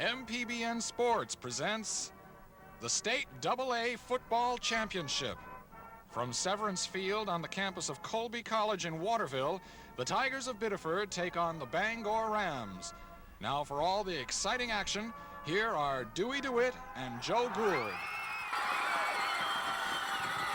MPBN Sports presents the State AA Football Championship. From Severance Field on the campus of Colby College in Waterville, the Tigers of Biddeford take on the Bangor Rams. Now for all the exciting action, here are Dewey DeWitt and Joe Gould.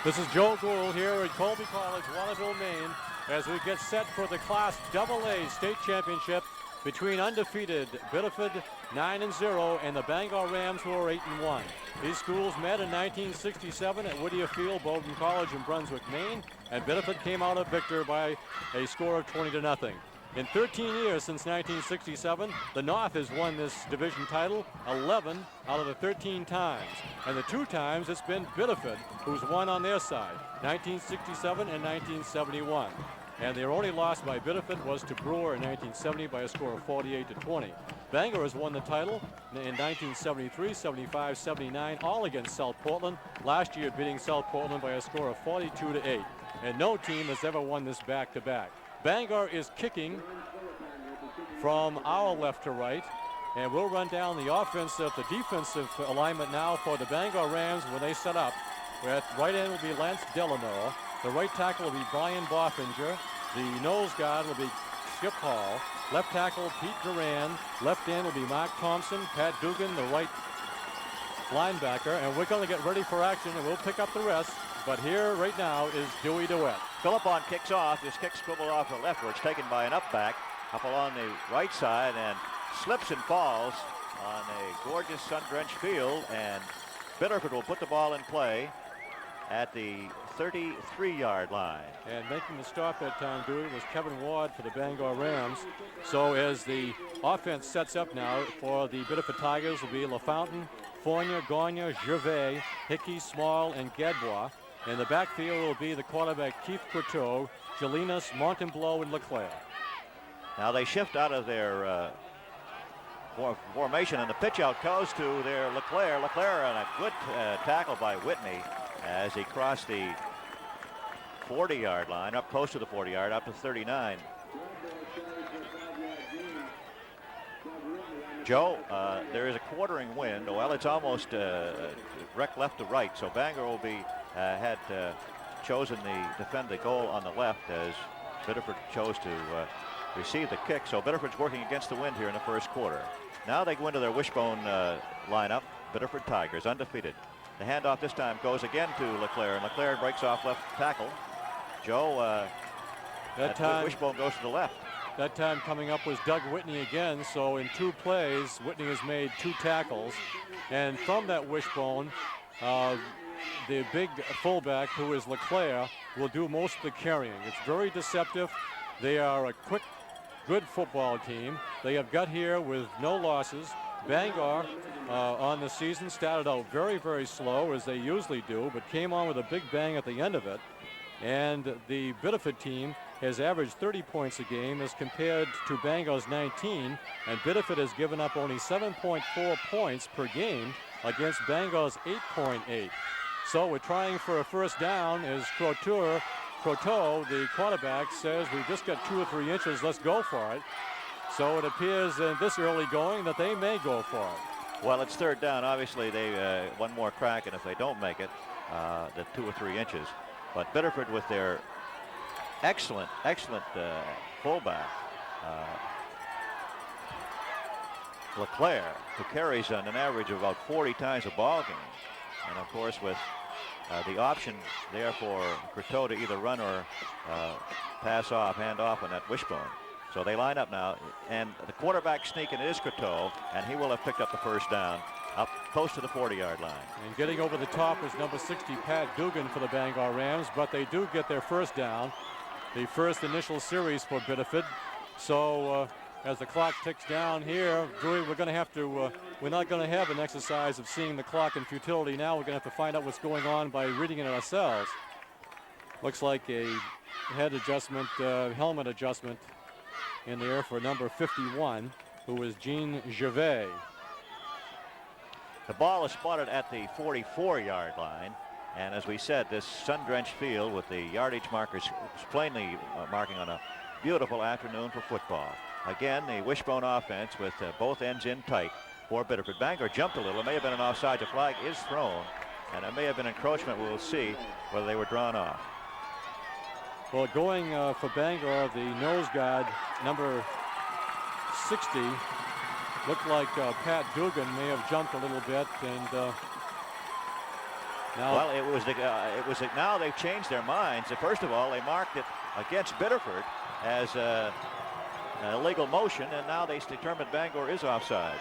This is Joe Gould here at Colby College, Waterville, Maine, as we get set for the Class AA State Championship between undefeated Biddeford 9-0 and the Bangor Rams, who are 8-1. These schools met in 1967 at Whittier Field, Bowdoin College in Brunswick, Maine, and Biddeford came out a victor by a score of 20-0. In 13 years since 1967, the North has won this division title 11 out of the 13 times. And the 2 times it's been Biddeford who's won on their side, 1967 and 1971. And their only loss by Biddeford was to Brewer in 1970 by a score of 48-20. Bangor has won the title in 1973, 75, 79, all against South Portland, last year beating South Portland by a score of 42-8. And no team has ever won this back-to-back. Bangor is kicking from our left to right, and we'll run down the offensive, the defensive alignment now for the Bangor Rams when they set up. At right end will be Lance Delano. The right tackle will be Brian Boffinger. The nose guard will be Skip Hall. Left tackle Pete Duran. Left end will be Mark Thompson. Pat Dugan, the right linebacker. And we're going to get ready for action, and we'll pick up the rest. But here right now is Dewey DeWitt. Philippon kicks off. This kick scribbled off the left, where it's taken by an up back up along the right side and slips and falls on a gorgeous sun-drenched field. And Biddeford will put the ball in play at the 33-yard line. And making the stop that time, Dewey, was Kevin Ward for the Bangor Rams. So as the offense sets up now for the Biddeford Tigers will be LaFountain, Fournier, Gagne, Gervais, Hickey, Small, and Gadbois. In the backfield will be the quarterback Keith Courteau, Jelinas, Montembeau, and Leclerc. Now they shift out of their formation, and the pitch out goes to their Leclerc. Leclerc on a good tackle by Whitney as he crossed the 40-yard line, up close to the 40-yard, up to 39. Joe, there is a quartering wind. Well, it's almost wrecked left to right, so Bangor will be had chosen to defend the goal on the left as Biddeford chose to receive the kick. So Biddeford's working against the wind here in the first quarter. Now they go into their wishbone lineup. Biddeford Tigers undefeated. The handoff this time goes again to Leclerc, and Leclerc breaks off left tackle. Joe, that time wishbone goes to the left. That time coming up was Doug Whitney again. So in 2 plays, Whitney has made 2 tackles. And from that wishbone, the big fullback, who is Leclerc, will do most of the carrying. It's very deceptive. They are a quick, good football team. They have got here with no losses. Bangor on the season started out very, very slow, as they usually do, but came on with a big bang at the end of it. And the Biddeford team has averaged 30 points a game as compared to Bangor's 19, and Biddeford has given up only 7.4 points per game against Bangor's 8.8. So we're trying for a first down as Courteau, the quarterback, says we've just got 2 or 3 inches, let's go for it. So it appears in this early going that they may go for it. Well, it's 3rd down. Obviously, they one more crack, and if they don't make it, the 2 or 3 inches. But Biddeford, with their excellent fullback, Leclerc, who carries on an average of about 40 times a ball game. And of course, with the option there for Courteau to either run or pass off, hand off on that wishbone. So they line up now, and the quarterback sneaking is Courteau, and he will have picked up the first down up close to the 40-yard line. And getting over the top is number 60, Pat Dugan, for the Bangor Rams, but they do get their first down, the first initial series for Biddeford. So as the clock ticks down here, Dewey, we're going to have to, we're not going to have an exercise of seeing the clock in futility now. We're going to have to find out what's going on by reading it ourselves. Looks like a head adjustment, helmet adjustment in there for number 51, who is Gene Gervais. The ball is spotted at the 44-yard line, and as we said, this sun-drenched field with the yardage markers plainly marking on a beautiful afternoon for football. Again, the wishbone offense with both ends in tight. for Biddeford. Bangor jumped a little. It may have been an offside. The flag is thrown, and it may have been encroachment. We'll see whether they were drawn off. Well, going for Bangor, the nose guard, number 60, looked like Pat Dugan may have jumped a little bit, and now. Well, now they've changed their minds. First of all, they marked it against Biddeford as an illegal motion, and now they determined Bangor is offside.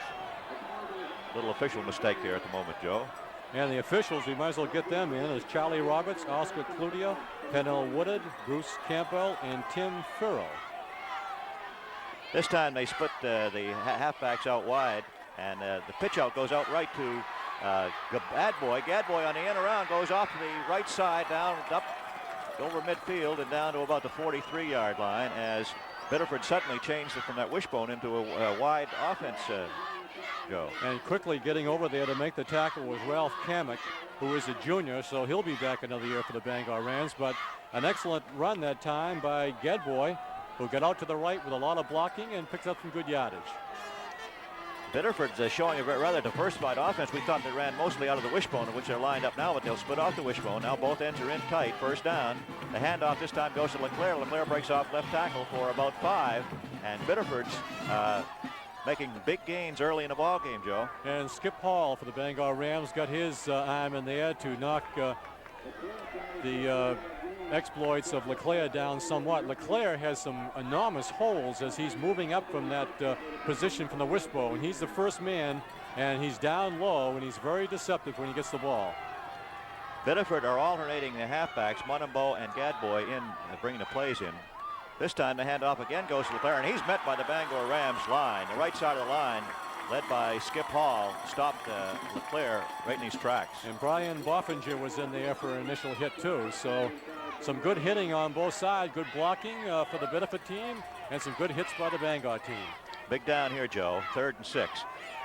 Little official mistake there at the moment, Joe. And the officials, we might as well get them in, as Charlie Roberts, Oscar Cludia, Pennell Woodard, Bruce Campbell, and Tim Furrow. This time they split the halfbacks out wide, and the pitch out goes out right to Gadboy. Gadboy on the end around goes off to the right side, down up over midfield and down to about the 43-yard line, as Biddeford suddenly changed it from that wishbone into a wide offense. Joe. And quickly getting over there to make the tackle was Ralph Kamek, who is a junior, so he'll be back another year for the Bangor Rams. But an excellent run that time by Gadboy, who got out to the right with a lot of blocking and picked up some good yardage. Biddeford's showing a rather diversified offense. We thought they ran mostly out of the wishbone, in which they're lined up now, but they'll split off the wishbone. Now both ends are in tight. First down. The handoff this time goes to Leclerc. Leclerc breaks off left tackle for about 5, and Biddeford's making big gains early in the ball game, Joe. And Skip Hall for the Bangor Rams got his arm in there to knock the exploits of Leclerc down somewhat. Leclerc has some enormous holes as he's moving up from that position from the wishbone. He's the first man, and he's down low, and he's very deceptive when he gets the ball. Biddeford are alternating the halfbacks, Montembeau and Gadboy, in bringing the plays in. This time the handoff again goes to Leclerc, and he's met by the Bangor Rams line. The right side of the line, led by Skip Hall, stopped Leclerc right in his tracks. And Brian Boffinger was in there for an initial hit too. So some good hitting on both sides, good blocking for the Biddeford team, and some good hits by the Bangor team. Big down here, Joe, 3rd and 6.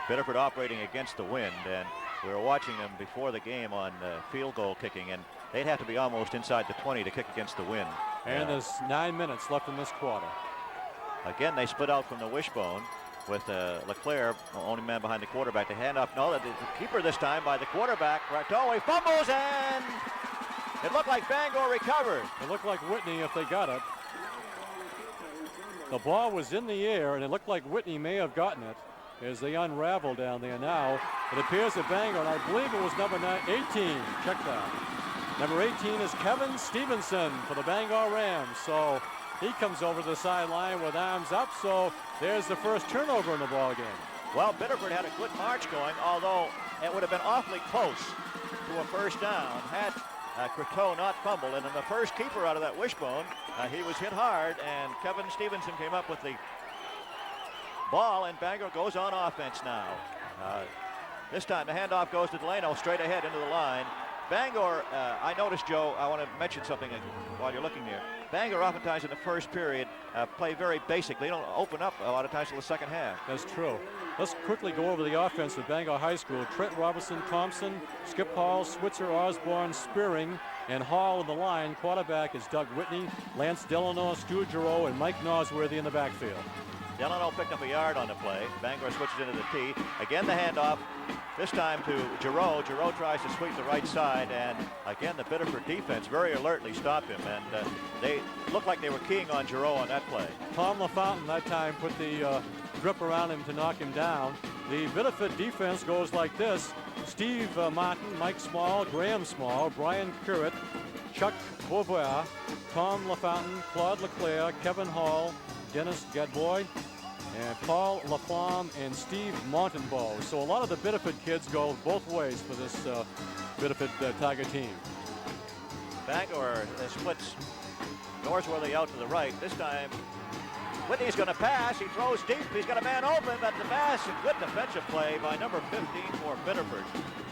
Biddeford operating against the wind, and we were watching them before the game on field goal kicking, and they'd have to be almost inside the 20 to kick against the wind. And there's 9 minutes left in this quarter. Again, they split out from the wishbone with Leclerc, only man behind the quarterback. The handoff, no, the keeper this time by the quarterback. Rato, he fumbles, and it looked like Bangor recovered. It looked like Whitney if they got it. The ball was in the air, and it looked like Whitney may have gotten it as they unravel down there now. It appears that Bangor, and I believe it was number 18. Check that. Number 18 is Kevin Stevenson for the Bangor Rams. So he comes over the sideline with arms up. So there's the first turnover in the ball game. Well, Biddeford had a good march going, although it would have been awfully close to a first down had Croteau not fumbled. And then the first keeper out of that wishbone, he was hit hard, and Kevin Stevenson came up with the ball, and Bangor goes on offense now. This time the handoff goes to Delano straight ahead into the line. Bangor, I noticed, Joe, I want to mention something while you're looking there. Bangor oftentimes in the first period play very basic. They don't open up a lot of times till the second half. That's true. Let's quickly go over the offense of Bangor High School. Trent Robertson, Thompson, Skip Hall, Switzer, Osborne, Spearing, and Hall in the line. Quarterback is Doug Whitney, Lance Delano, Stu Giroux, and Mike Nosworthy in the backfield. Delano picked up a yard on the play. Bangor switches into the T. Again the handoff, this time to Giroux. Giroux tries to sweep the right side, and again the Biddeford defense very alertly stopped him, and they looked like they were keying on Giroux on that play. Tom LaFountain that time put the grip around him to knock him down. The Biddeford defense goes like this. Steve Martin, Mike Small, Graham Small, Brian Currit, Chuck Beauvoir, Tom LaFountain, Claude Leclerc, Kevin Hall, Dennis Gadboy, and Paul Laflamme, and Steve Montembeau. So a lot of the Biddeford kids go both ways for this Biddeford Tiger team. Bangor splits Nosworthy out to the right. This time Whitney's going to pass. He throws deep. He's got a man open, but the pass, a good defensive play by number 15 for Biddeford.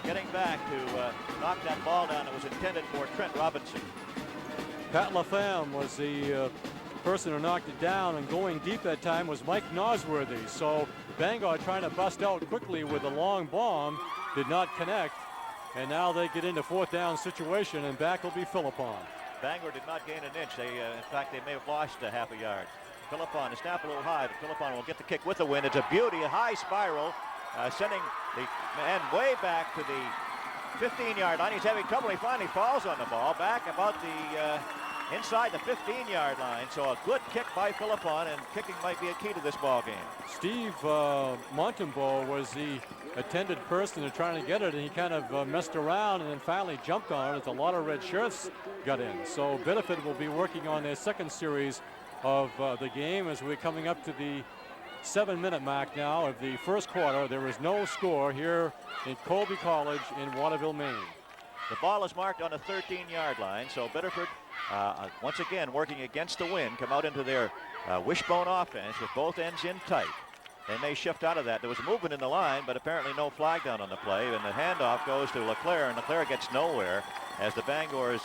Getting back to knock that ball down that was intended for Trent Robinson. Pat Laflamme was the person who knocked it down, and going deep that time was Mike Nosworthy. So Bangor trying to bust out quickly with a long bomb, did not connect, and now they get into 4th down situation, and back will be Philippon. Bangor did not gain an inch. In fact, they may have lost a half a yard. Philippon, the snap a little high, but Philippon will get the kick with the wind. It's a beauty, a high spiral, sending the man way back to the 15-yard line. He's having trouble. He finally falls on the ball back about the inside the 15-yard line. So a good kick by Philippon, and kicking might be a key to this ball game. Steve Montembeau was the attended person trying to get it, and he kind of messed around and then finally jumped on it as a lot of red shirts got in. So Biddeford will be working on their second series of the game as we're coming up to the 7-minute mark now of the first quarter. There is no score here in Colby College in Waterville, Maine. The ball is marked on the 13-yard line, so Biddeford once again working against the wind, come out into their wishbone offense with both ends in tight. They may shift out of that. There was movement in the line, but apparently no flag down on the play, and the handoff goes to Leclerc, and Leclerc gets nowhere as the Bangor's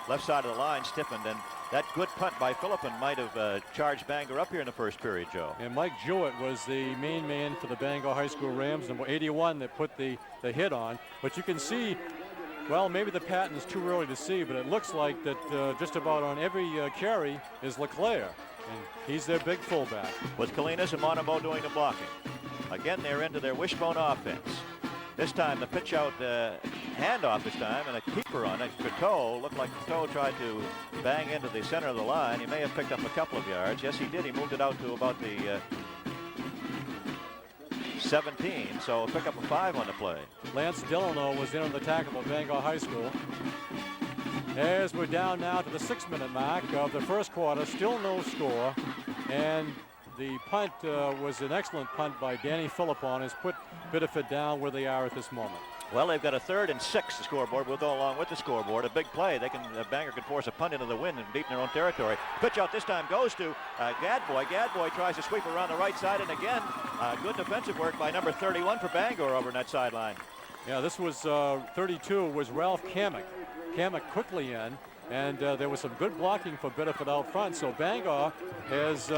left side of the line stiffened, and that good punt by Philippon might have charged Bangor up here in the first period, Joe. And Mike Jewett was the main man for the Bangor High School Rams, number 81, that put the hit on. But you can see, well, maybe the pattern is too early to see, but it looks like that just about on every carry is Leclerc, and he's their big fullback. With Kalinas and Montembeau doing the blocking. Again, they're into their wishbone offense. This time the pitch out handoff this time, and a keeper on it. Coteau looked like Coteau tried to bang into the center of the line. He may have picked up a couple of yards. Yes, he did. He moved it out to about the 17, so pick up a 5 on the play. Lance Delano was in on the tackle of Bangor High School. As we're down now to the 6-minute mark of the first quarter, still no score, and the punt was an excellent punt by Danny Philippon, has put Biddeford down where they are at this moment. Well, they've got a 3rd and 6. The scoreboard will go along with the scoreboard. A big play. They can Bangor can force a punt into the wind and deep in their own territory. Pitch out this time goes to Gadboy. Gadboy tries to sweep around the right side, and again, good defensive work by number 31 for Bangor over in that sideline. Yeah, this was 32 was Ralph Kamek. Kamek quickly in, and there was some good blocking for Biddeford out front. So Bangor has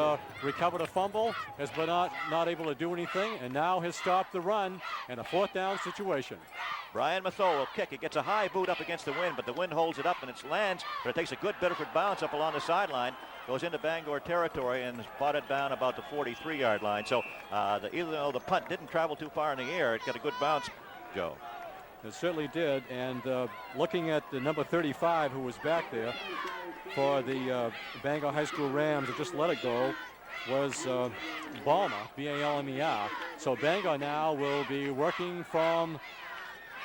recovered a fumble, has been not able to do anything, and now has stopped the run in a 4th down situation. Brian Mathot will kick. It gets a high boot up against the wind, but the wind holds it up and it lands, but it takes a good Biddeford bounce up along the sideline, goes into Bangor territory and is spotted down about the 43-yard line. So even though the punt didn't travel too far in the air, it got a good bounce, Joe. It certainly did, and looking at the number 35 who was back there for the Bangor High School Rams that just let it go was Balmer, B-A-L-M-E-R. So Bangor now will be working from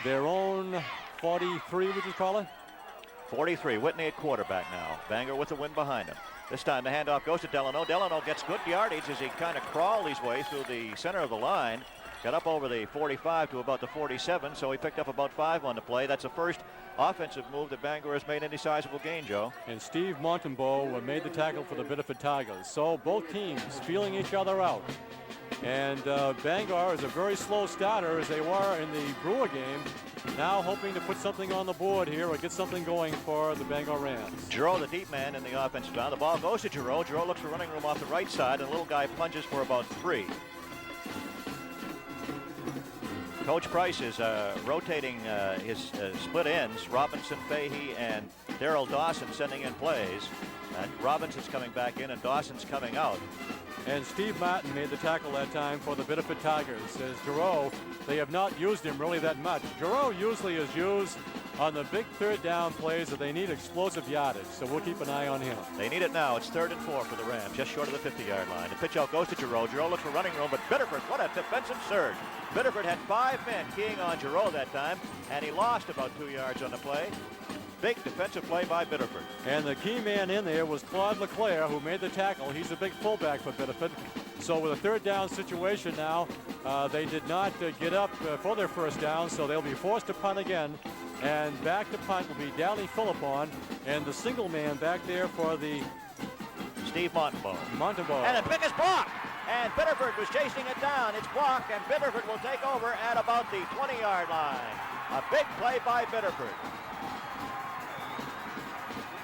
their own 43, would you call it? 43, Whitney at quarterback now. Bangor with the wind behind him. This time the handoff goes to Delano. Delano gets good yardage as he kind of crawled his way through the center of the line. Got up over the 45 to about the 47, so he picked up about 5 on the play. That's the first offensive move that Bangor has made any sizable gain, Joe. And Steve Montembeau made the tackle for the Biddeford Tigers. So both teams feeling each other out. And Bangor is a very slow starter, as they were in the Brewer game. Now hoping to put something on the board here or get something going for the Bangor Rams. Giroux, the deep man in the offensive round. The ball goes to Giroux. Giroux looks for running room off the right side, and the little guy plunges for about 3. Coach Price is rotating his split ends. Robinson, Fahey, and Darrell Dawson sending in plays. And Robinson's coming back in, and Dawson's coming out. And Steve Martin made the tackle that time for the Biddeford Tigers. As Giroux, they have not used him really that much. Giroux usually is used on the big 3rd down plays that they need explosive yardage, so we'll keep an eye on him. They need it now. It's 3rd and 4 for the Rams, just short of the 50-yard line. The pitch out goes to Giroux. Giroux looks for running room, but Biddeford, what a defensive surge. Biddeford had 5 men keying on Giroux that time, and he lost about 2 yards on the play. Big defensive play by Biddeford. And the key man in there was Claude Leclerc, who made the tackle. He's a big fullback for Biddeford. So with a 3rd down situation now, they did not get up for their 1st down, so they'll be forced to punt again. And back to punt will be Danny Philippon, and the single man back there for the Steve Montembeau. And the pick is blocked. And Biddeford was chasing it down. It's blocked, and Biddeford will take over at about the 20-yard line. A big play by Biddeford.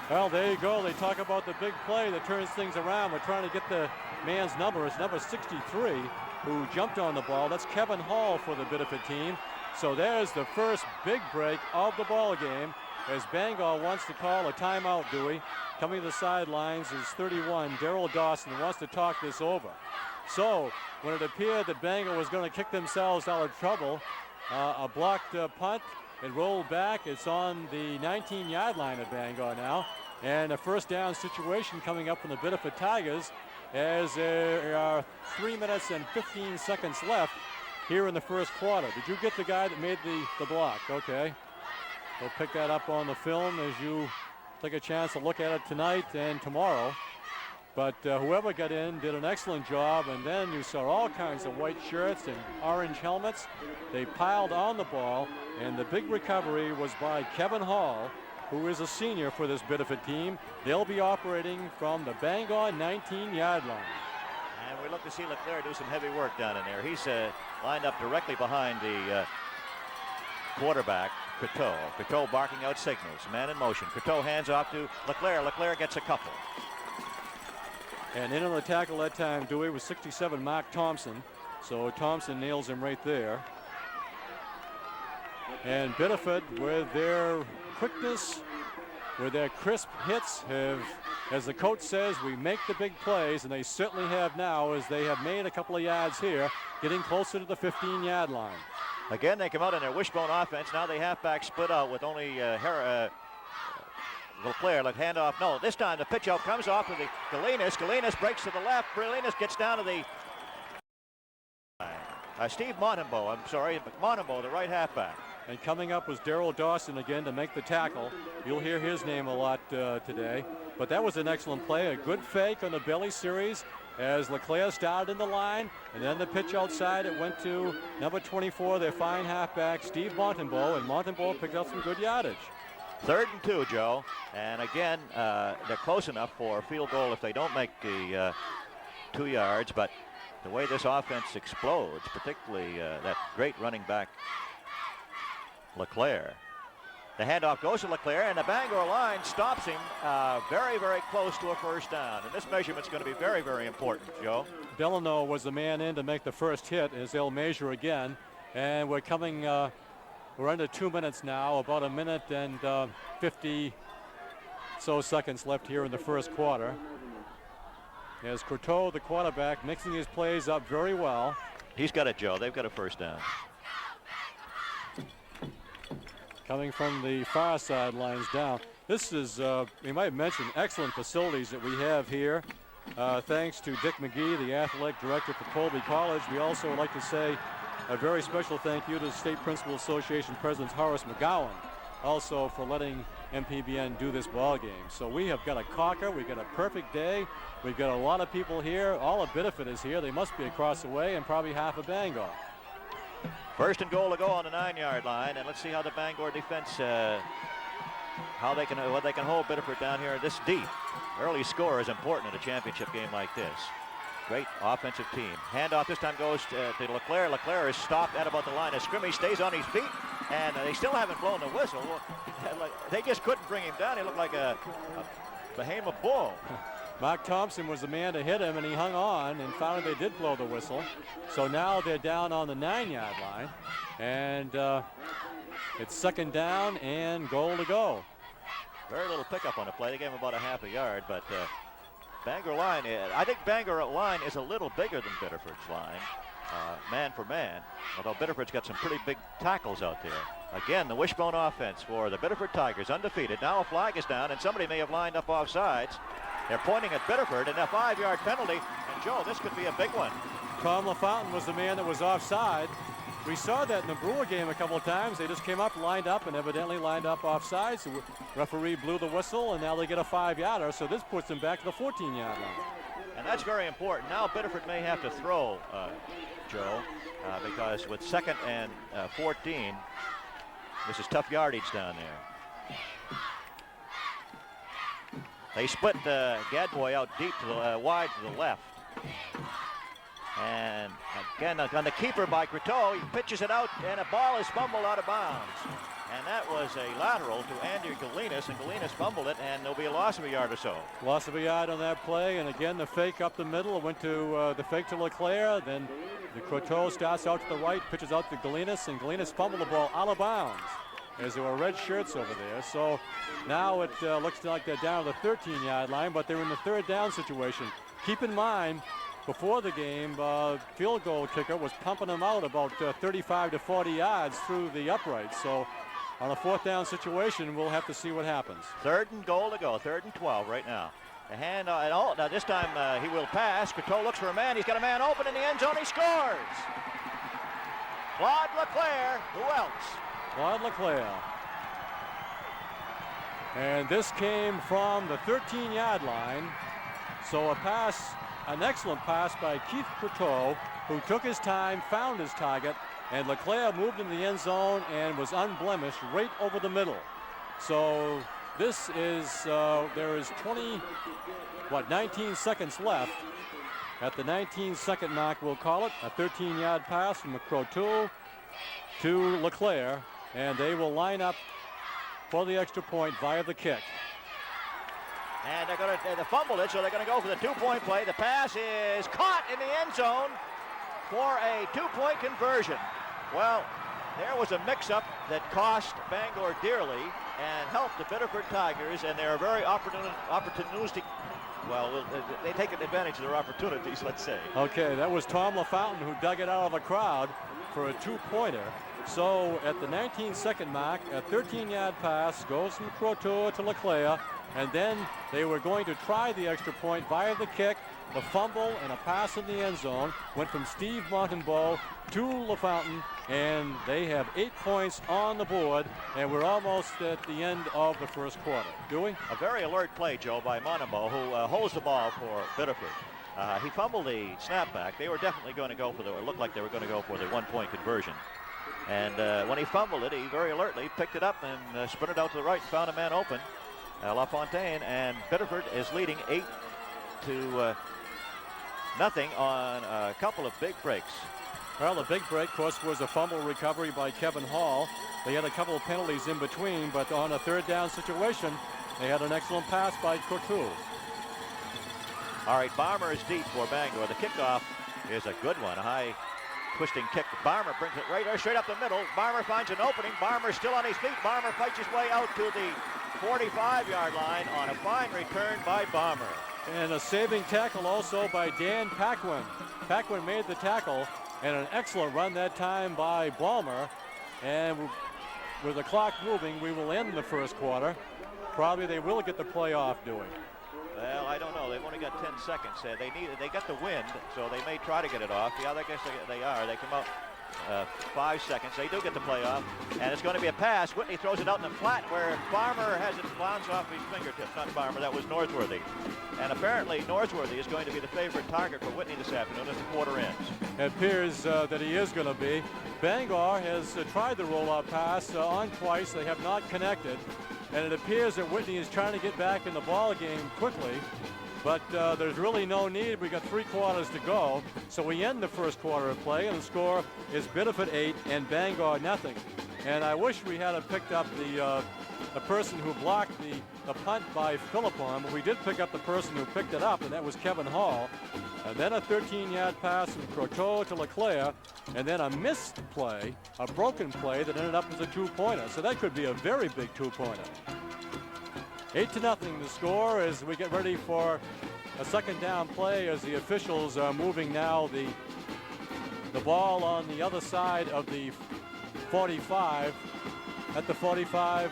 Well, there you go. They talk about the big play that turns things around. We're trying to get the man's number. It's number 63 who jumped on the ball. That's Kevin Hall for the Biddeford team. So there's the first big break of the ball game as Bangor wants to call a timeout, Dewey. Coming to the sidelines is 31, Darrell Dawson, who wants to talk this over. So when it appeared that Bangor was going to kick themselves out of trouble, a blocked punt, it rolled back. It's on the 19-yard line of Bangor now. And a first down situation coming up from the Biddeford Tigers as there are 3 minutes and 15 seconds left here in the first quarter. Did you get the guy that made the block? Okay. We'll pick that up on the film as you take a chance to look at it tonight and tomorrow. But whoever got in did an excellent job, and then you saw all kinds of white shirts and orange helmets. They piled on the ball, and the big recovery was by Kevin Hall, who is a senior for this Biddeford team. They'll be operating from the Bangor 19-yard line. And we look to see Leclerc do some heavy work down in there. He's lined up directly behind the quarterback, Coteau. Coteau barking out signals. Man in motion. Coteau hands off to Leclerc. Leclerc gets a couple. And in on the tackle that time, Dewey, was 67, Mark Thompson. So Thompson nails him right there. And Biddeford, with their quickness, with their crisp hits, have, as the coach says, we make the big plays, and they certainly have now, as they have made a couple of yards here, getting closer to the 15-yard line. Again, they come out in their wishbone offense. Now they halfback split out with only Leclerc, let hand off. No, this time the pitch out comes off to the Galinas. Galinas breaks to the left. Galinas gets down to the Steve Montembeau. I'm sorry, Montembeau, the right halfback. And coming up was Darrell Dawson again to make the tackle. You'll hear his name a lot today. But that was an excellent play. A good fake on the belly series as Leclerc started in the line. And then the pitch outside, it went to number 24, their fine halfback, Steve Montembeau. And Montembeau picked up some good yardage. 3rd and 2, Joe. And again, they're close enough for a field goal if they don't make the 2 yards. But the way this offense explodes, particularly that great running back, Leclerc. The handoff goes to Leclerc, and the Bangor line stops him very, very close to a first down. And this measurement's going to be very, very important, Joe. Delano was the man in to make the first hit as they'll measure again. And we're coming, we're under 2 minutes now, about 1 minute and 50 so seconds left here in the first quarter. As Courteau, the quarterback, mixing his plays up very well. He's got it, Joe. They've got a first down. Coming from the far sidelines down. This is, we might mention, excellent facilities that we have here. Thanks to Dick McGee, the athletic director for Colby College. We also would like to say a very special thank you to the State Principal Association President Horace McGowan, also for letting MPBN do this ball game. So we have got a corker. We've got a perfect day. We've got a lot of people here. All of Biddeford is here. They must be across the way, and probably half of Bangor. 1st and goal to go on the 9-yard line, and let's see how the Bangor defense, what they can hold Biddeford down here this deep. Early score is important in a championship game like this. Great offensive team. Handoff this time goes to Leclerc. Leclerc is stopped at about the line of scrimmage, stays on his feet, and they still haven't blown the whistle. They just couldn't bring him down. He looked like a behemoth bull. Mark Thompson was the man to hit him, and he hung on, and finally they did blow the whistle. So now they're down on the 9-yard line, and it's 2nd down and goal to go. Very little pickup on the play. They gave him about a half a yard, but Bangor line, I think Bangor line is a little bigger than Biddeford's line, man for man, although Biddeford's got some pretty big tackles out there. Again, the wishbone offense for the Biddeford Tigers, undefeated. Now a flag is down, and somebody may have lined up offsides. They're pointing at Biddeford, and a 5-yard penalty. And Joe, this could be a big one. Tom LaFountain was the man that was offside. We saw that in the Brewer game a couple of times. They just came up, lined up, and evidently lined up offside. So referee blew the whistle, and now they get a 5-yarder. So this puts them back to the 14-yard line. And that's very important. Now Biddeford may have to throw, Joe, because with 2nd and 14, this is tough yardage down there. They split Gadboy out deep to the wide to the left. And again, on the keeper by Courteau, he pitches it out, and a ball is fumbled out of bounds. And that was a lateral to Andy Galinas, and Galinas fumbled it, and there'll be a loss of a yard or so. Loss of a yard on that play, and again, the fake up the middle. It went to the fake to Leclerc, then the Courteau starts out to the right, pitches out to Galinas, and Galinas fumbled the ball out of bounds, as there were red shirts over there. So now it looks like they're down to the 13-yard line, but they're in the 3rd down situation. Keep in mind, before the game, field goal kicker was pumping them out about 35 to 40 yards through the uprights. So on a 4th down situation, we'll have to see what happens. 3rd and goal to go. 3rd and 12 right now. The hand and all. Now this time he will pass. Coteau looks for a man. He's got a man open in the end zone. He scores. Claude Leclerc. Who else? Claude Leclerc. And this came from the 13-yard line. So a pass, an excellent pass by Keith Coteau, who took his time, found his target, and Leclerc moved in the end zone and was unblemished right over the middle. So this is, there is 19 seconds left. At the 19-second mark, we'll call it, a 13-yard pass from Coteau to Leclerc, and they will line up for the extra point via the kick. And they're going to fumble it, so they're going to go for the 2-point play. The pass is caught in the end zone for a 2-point conversion. Well, there was a mix-up that cost Bangor dearly and helped the Biddeford Tigers, and they're very opportunistic. Well, they take advantage of their opportunities, let's say. Okay, that was Tom LaFountain who dug it out of the crowd for a 2-pointer. So at the 19-second mark, a 13-yard pass goes from Coteau to Leclerc, and then they were going to try the extra point via the kick. The fumble and a pass in the end zone went from Steve Montembeau to LaFountain, and they have 8 points on the board, and we're almost at the end of the first quarter. Dewey? A very alert play, Joe, by Montembeau, who holds the ball for Biddeford. He fumbled the snapback. They were definitely going to go for it looked like they were going to go for the 1-point conversion. And when he fumbled it, he very alertly picked it up and sprinted out to the right, found a man open, LaFontaine, and Biddeford is leading 8-0 on a couple of big breaks. Well, the big break, of course, was a fumble recovery by Kevin Hall. They had a couple of penalties in between, but on a 3rd down situation, they had an excellent pass by Coteau. All right, Barmer is deep for Bangor. The kickoff is a good one, a high twisting kick. Barmer brings it right straight up the middle. Barmer finds an opening. Barmer still on his feet. Barmer fights his way out to the 45-yard line on a fine return by Barmer. And a saving tackle also by Dan Paquin. Paquin made the tackle, and an excellent run that time by Balmer. And with the clock moving, we will end the first quarter. Probably they will get the playoff doing. Well, I don't know. They've only got 10 seconds. They got the wind, so they may try to get it off. Yeah, I guess they are. They come out 5 seconds. They do get the playoff, and it's going to be a pass. Whitney throws it out in the flat where Farmer has it bounce off his fingertips. Not Farmer, that was Northworthy. And apparently Northworthy is going to be the favorite target for Whitney this afternoon as the quarter ends. It appears that he is going to be. Bangor has tried the rollout pass on twice. They have not connected. And it appears that Whitney is trying to get back in the ball game quickly. But there's really no need. We got 3 quarters to go. So we end the first quarter of play, and the score is Biddeford 8 and Bangor nothing. And I wish we had picked up the person who blocked the punt by Philippon, but we did pick up the person who picked it up, and that was Kevin Hall. And then a 13-yard pass from Coteau to Leclerc, and then a missed play, a broken play that ended up as a 2-pointer. So that could be a very big 2-pointer. 8-0 the score as we get ready for a second down play as the officials are moving now the ball on the other side of the 45. At the 45,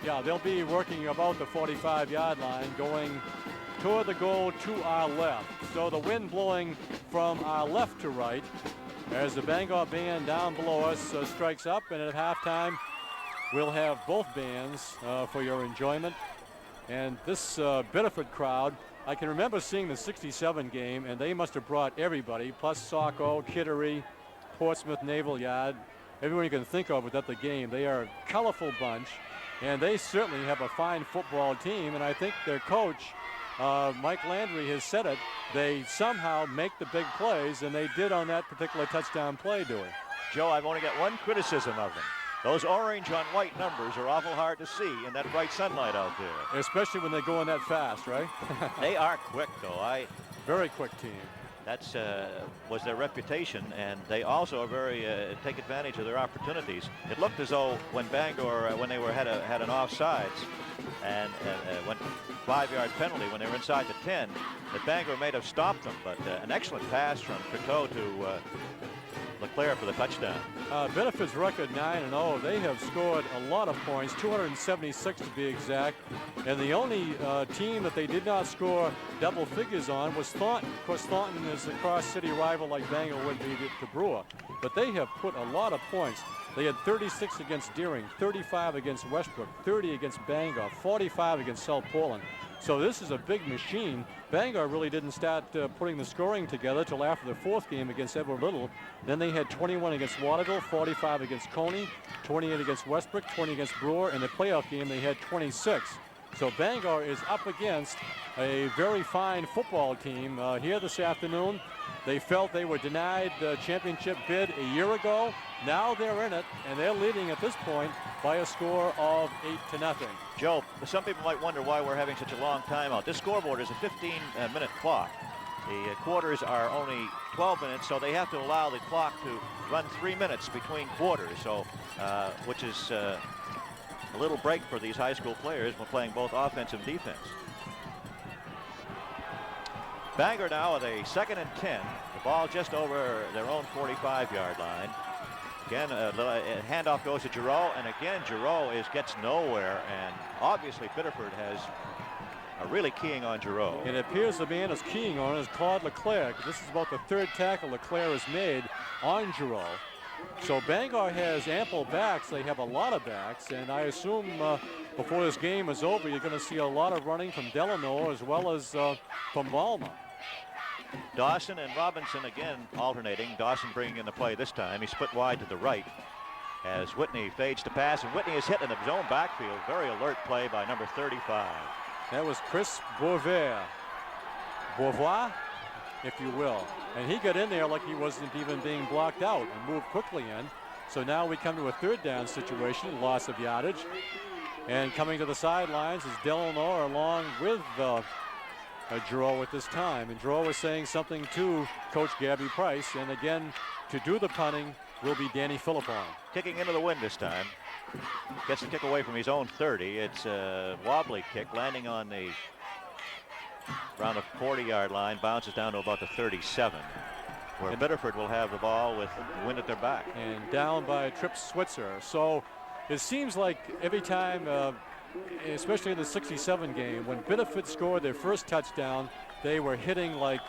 yeah, they'll be working about the 45-yard line going toward the goal to our left. So the wind blowing from our left to right as the Bangor band down below us strikes up, and at halftime we'll have both bands for your enjoyment. And this Biddeford crowd, I can remember seeing the 67 game, and they must have brought everybody, plus Saco, Kittery, Portsmouth Naval Yard, everyone you can think of was at the game. They are a colorful bunch, and they certainly have a fine football team, and I think their coach, Mike Landry, has said it. They somehow make the big plays, and they did on that particular touchdown play, Dewey. Joe, I've only got one criticism of them. Those orange on white numbers are awful hard to see in that bright sunlight out there. Especially when they're going that fast, right? They are quick, though. Very quick team. That's was their reputation, and they also are very take advantage of their opportunities. It looked as though when Bangor, when they had an offsides, and went 5-yard penalty when they were inside the 10, that Bangor may have stopped them. But an excellent pass from Coteau to LeClaire for the touchdown. Biddeford's record 9-0. They have scored a lot of points, 276 to be exact. And the only team that they did not score double figures on was Thornton. Of course, Thornton is a cross-city rival like Bangor would be to Brewer. But they have put a lot of points. They had 36 against Deering, 35 against Westbrook, 30 against Bangor, 45 against South Portland. So this is a big machine. Bangor really didn't start putting the scoring together till after the fourth game against Edward Little. Then they had 21 against Waterville, 45 against Coney, 28 against Westbrook, 20 against Brewer. In the playoff game, they had 26. So Bangor is up against a very fine football team here this afternoon. They felt they were denied the championship bid a year ago. Now they're in it, and they're leading at this point by a score of 8-0. Joe, some people might wonder why we're having such a long timeout. This scoreboard is a 15-minute clock. The quarters are only 12 minutes, so they have to allow the clock to run 3 minutes between quarters, so which is a little break for these high school players when playing both offense and defense. Bangor now with a 2nd and 10. The ball just over their own 45-yard line. Again, a handoff goes to Giroux, and again, Giroux gets nowhere, and obviously Biddeford are really keying on Giroux. It appears the man is keying on is Claude Leclerc. This is about the 3rd tackle Leclerc has made on Giroux. So Bangor has ample backs. They have a lot of backs, and I assume before this game is over, you're going to see a lot of running from Delano as well as from Balma. Dawson and Robinson again alternating. Dawson bringing in the play this time. He split wide to the right as Whitney fades to pass, and Whitney is hit in the zone backfield. Very alert play by number 35. That was Chris Beauvoir, if you will. And he got in there like he wasn't even being blocked out and moved quickly in. So now we come to a 3rd down situation, loss of yardage. And coming to the sidelines is Delano along with Giroux at this time. And Giroux was saying something to Coach Gabby Price. And again, to do the punting will be Danny Philippon. Kicking into the wind this time. Gets the kick away from his own 30. It's a wobbly kick landing on the around the 40-yard line, bounces down to about the 37, where Biddeford will have the ball with the wind at their back. And down by Tripp Switzer. So it seems like every time, especially in the 67 game, when Biddeford scored their first touchdown, they were hitting like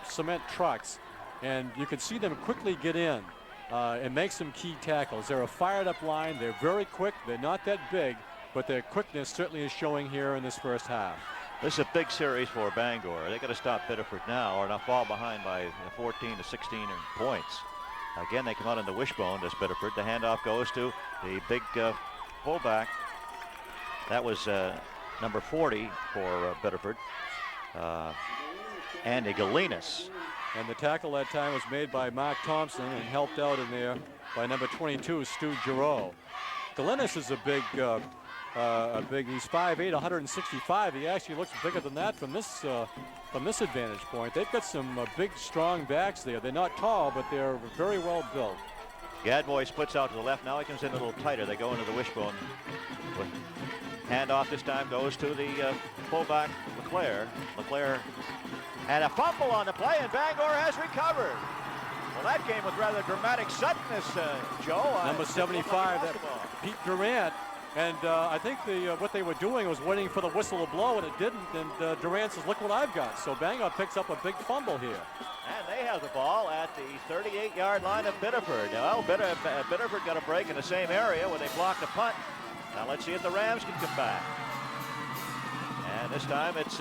cement trucks. And you could see them quickly get in and make some key tackles. They're a fired-up line. They're very quick. They're not that big, but their quickness certainly is showing here in this first half. This is a big series for Bangor. They got to stop Biddeford now or not fall behind by 14 to 16 points. Again, they come out in the wishbone, this Biddeford. The handoff goes to the big fullback. That was number 40 for Biddeford, Andy Galinas. And the tackle that time was made by Mark Thompson and helped out in there by number 22, Stu Giroux. Galinas is a big, he's 5'8", 165. He actually looks bigger than that from this advantage point. They've got some big, strong backs there. They're not tall, but they're very well built. Gadboy splits out to the left. Now he comes in a little tighter. They go into the wishbone. Handoff this time goes to the fullback, LeClaire. LeClaire had a fumble on the play, and Bangor has recovered. Well, that game with rather dramatic suddenness, Joe. Number 75, that Pete Durant. And I think what they were doing was waiting for the whistle to blow, and it didn't. And Durant says, look what I've got. So Bangor picks up a big fumble here. And they have the ball at the 38-yard line of Biddeford. Well, Biddeford got a break in the same area where they blocked a punt. Now let's see if the Rams can come back. And this time it's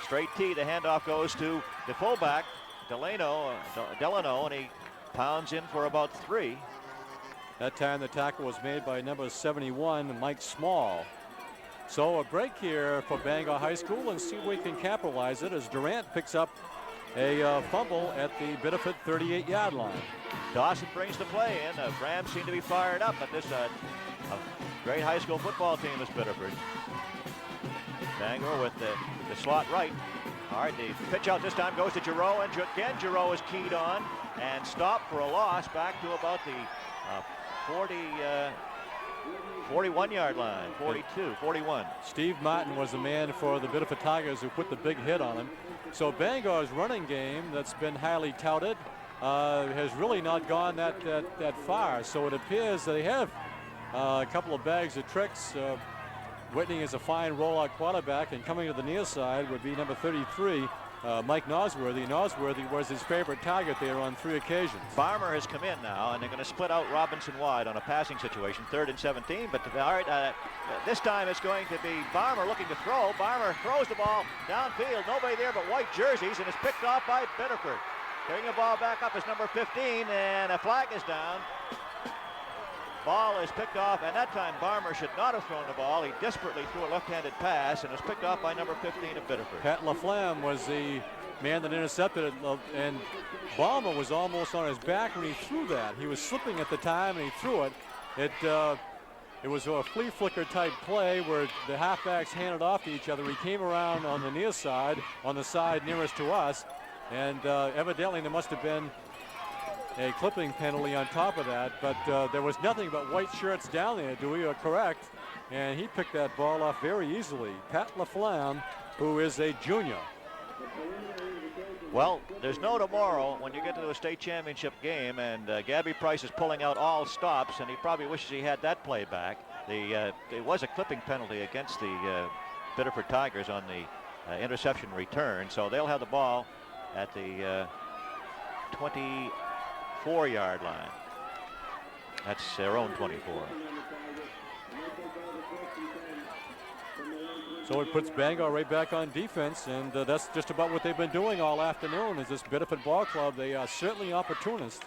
straight T. The handoff goes to the fullback, Delano, and he pounds in for about 3. That time the tackle was made by number 71, Mike Small. So a break here for Bangor High School, and see if we can capitalize it as Durant picks up a fumble at the Biddeford 38-yard line. Dawson brings the play in. The Rams seem to be fired up, but this a great high school football team is Biddeford. Bangor with the slot right. All right, the pitch out this time goes to Giroux, and again Giroux is keyed on and stopped for a loss back to about the 41-yard line, 42, 41. Steve Martin was the man for the Biddeford Tigers who put the big hit on him. So Bangor's running game that's been highly touted has really not gone that far. So it appears they have a couple of bags of tricks. Whitney is a fine rollout quarterback, and coming to the near side would be number 33, Mike Nosworthy. Nosworthy was his favorite target there on 3 occasions. Barmer has come in now, and they're going to split out Robinson wide on a passing situation, 3rd and 17. But all right, this time it's going to be Barmer looking to throw. Barmer throws the ball downfield. Nobody there but white jerseys, and it's picked off by Biddeford. Carrying the ball back up is number 15, and a flag is down. Ball is picked off, and that time Barmer should not have thrown the ball. He desperately threw a left-handed pass, and was picked off by number 15 of Biddeford. Pat LaFlamme was the man that intercepted it, and Balmer was almost on his back when he threw that. He was slipping at the time, and he threw it. It was a flea flicker type play where the halfbacks handed off to each other. He came around on the near side, on the side nearest to us, and evidently there must have been a clipping penalty on top of that, but there was nothing but white shirts down there, Dewey, are correct, and he picked that ball off very easily. Pat LaFlamme, who is a junior. Well, there's no tomorrow when you get to the state championship game, and Gabby Price is pulling out all stops, and he probably wishes he had that play back. There was a clipping penalty against the Biddeford Tigers on the interception return, so they'll have the ball at the 24-yard line. That's their own 24. So it puts Bangor right back on defense, and that's just about what they've been doing all afternoon. Is this Biddeford ball club? They are certainly opportunists.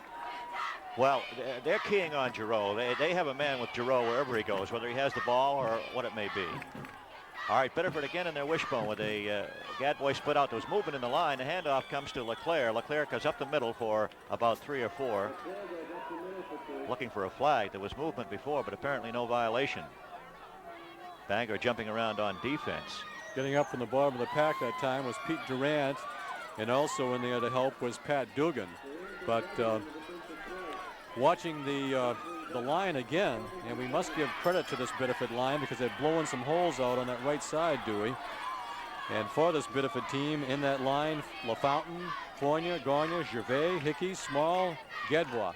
Well, they're keying on Giroux. They have a man with Giroux wherever he goes, whether he has the ball or what it may be. All right, Biddeford again in their wishbone with a Gadboy split out. There was movement in the line. The handoff comes to Leclerc. Leclerc goes up the middle for about 3 or 4. Looking for a flag. There was movement before, but apparently no violation. Bangor jumping around on defense. Getting up from the bottom of the pack that time was Pete Durant, and also in there to help was Pat Dugan. But watching the line again, and we must give credit to this Biddeford line because they're blowing some holes out on that right side, Dewey. And for this Biddeford team in that line, LaFountain, Fournier, Gagne, Gervais, Hickey, Small, Gadbois.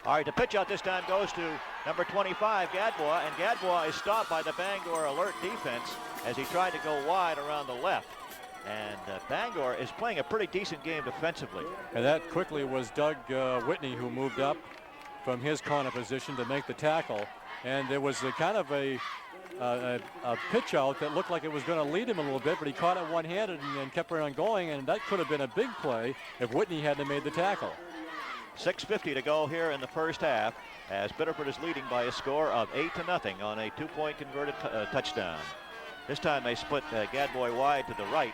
All right, the pitch out this time goes to number 25, Gadbois, and Gadbois is stopped by the Bangor alert defense as he tried to go wide around the left. And Bangor is playing a pretty decent game defensively. And that quickly was Doug Whitney who moved up from his corner position to make the tackle. And there was a kind of a pitch out that looked like it was going to lead him a little bit, but he caught it one-handed and kept on going, and that could have been a big play if Whitney hadn't made the tackle. 6:50 to go here in the first half as Biddeford is leading by a score of 8-0 on a 2-point converted touchdown. This time they split Gadboy wide to the right.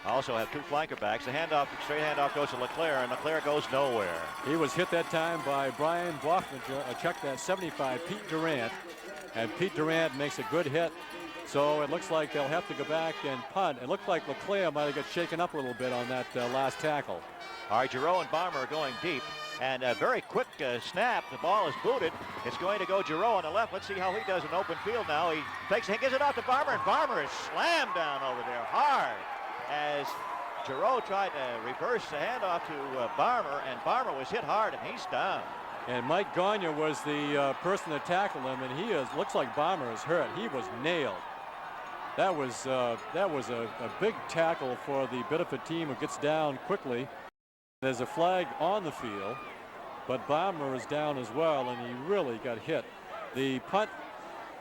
Also have 2 flanker backs. The handoff, straight handoff goes to Leclerc, and Leclerc goes nowhere. He was hit that time by Brian Boffman, check that 75, Pete Durant, and Pete Durant makes a good hit. So it looks like they'll have to go back and punt. It looked like Leclerc might have got shaken up a little bit on that last tackle. All right, Giroux and Barmer are going deep. And a very quick snap. The ball is booted. It's going to go Giroux on the left. Let's see how he does in open field now. He gives it off to Barmer, and Barmer is slammed down over there hard as Giroux tried to reverse the handoff to Barmer, and Barmer was hit hard, and he's down. And Mike Gagne was the person that tackled him, and looks like Barmer is hurt. He was nailed. That was a big tackle for the Biddeford team who gets down quickly. There's a flag on the field, but Barmer is down as well, and he really got hit. The punt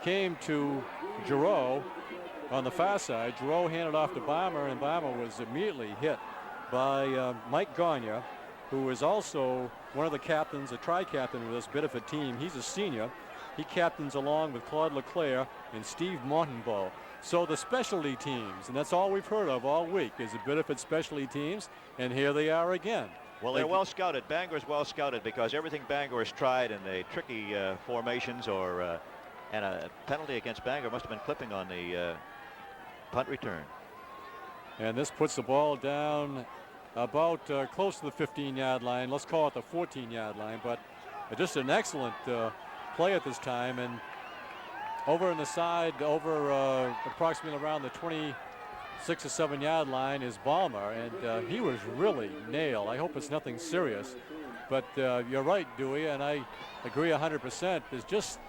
came to Giroux on the far side. Giroux handed off to Barmer, and Barmer was immediately hit by Mike Gagne, who is also one of the captains, a tri-captain of this Biddeford team. He's a senior. He captains along with Claude Leclerc and Steve Montembeau. So the specialty teams, and that's all we've heard of all week, is the Biddeford specialty teams, and here they are again. Well, they're well scouted. Bangor's well scouted because everything Bangor has tried in the tricky formations and a penalty against Bangor must have been clipping on the punt return. And this puts the ball down about close to the 15-yard line. Let's call it the 14-yard line, but just an excellent play at this time. And over on the side, over approximately around the 26 or 7 yard line is Balmer, and he was really nailed. I hope it's nothing serious, but you're right, Dewey, and I agree 100%. There's just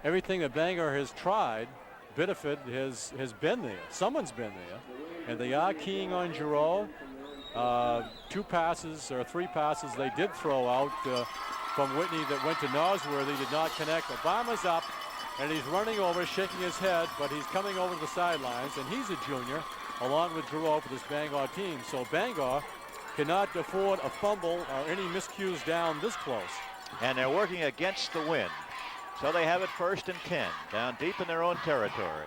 everything that Bangor has tried, Biddeford has been there. Someone's been there, and they are keying on Giroux. 2 passes or 3 passes they did throw out from Whitney that went to Nosworthy, did not connect. Obama's up, and he's running over, shaking his head, but he's coming over to the sidelines, and he's a junior, along with Giroux for this Bangor team. So Bangor cannot afford a fumble or any miscues down this close. And they're working against the wind. So they have it 1st and 10, down deep in their own territory.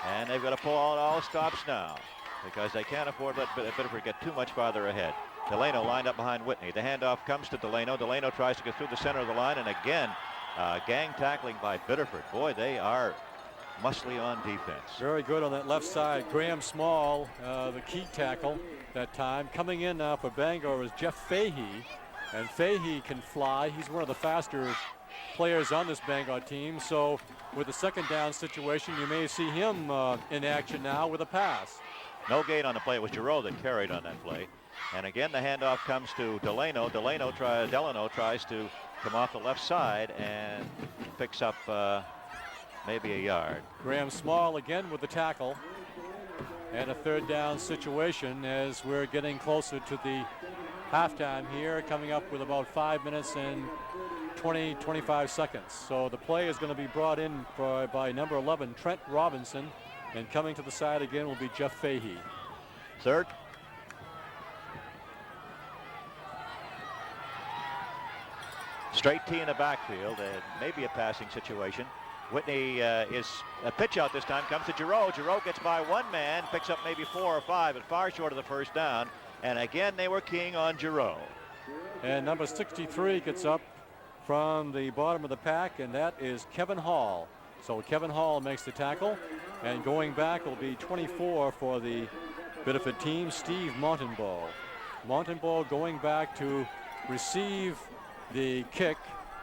And they've got to pull out all stops now because they can't afford to let Biddeford get too much farther ahead. Delano lined up behind Whitney. The handoff comes to Delano. Delano tries to get through the center of the line, and again, gang tackling by Biddeford. Boy, they are muscly on defense. Very good on that left side. Graham Small, the key tackle that time. Coming in now for Bangor is Jeff Fahey, and Fahey can fly. He's one of the faster players on this Bangor team. So with the 2nd down situation, you may see him in action now with a pass. No gain on the play. It was Giroux that carried on that play. And again, the handoff comes to Delano. Delano tries to come off the left side and picks up maybe a yard. Graham Small again with the tackle. And a 3rd down situation as we're getting closer to the halftime here, coming up with about 5 minutes and 25 seconds. So the play is going to be brought in by number 11, Trent Robinson, and coming to the side again will be Jeff Fahey. 3rd. Straight tee in the backfield, and maybe a passing situation. Whitney is a pitch out this time, comes to Giroux. Giroux gets by 1 man, picks up maybe 4 or 5, and far short of the 1st down. And again, they were keying on Giroux. And number 63 gets up from the bottom of the pack, and that is Kevin Hall. So Kevin Hall makes the tackle, and going back will be 24 for the Biddeford team, Steve Montembeau. Montembeau going back to receive the kick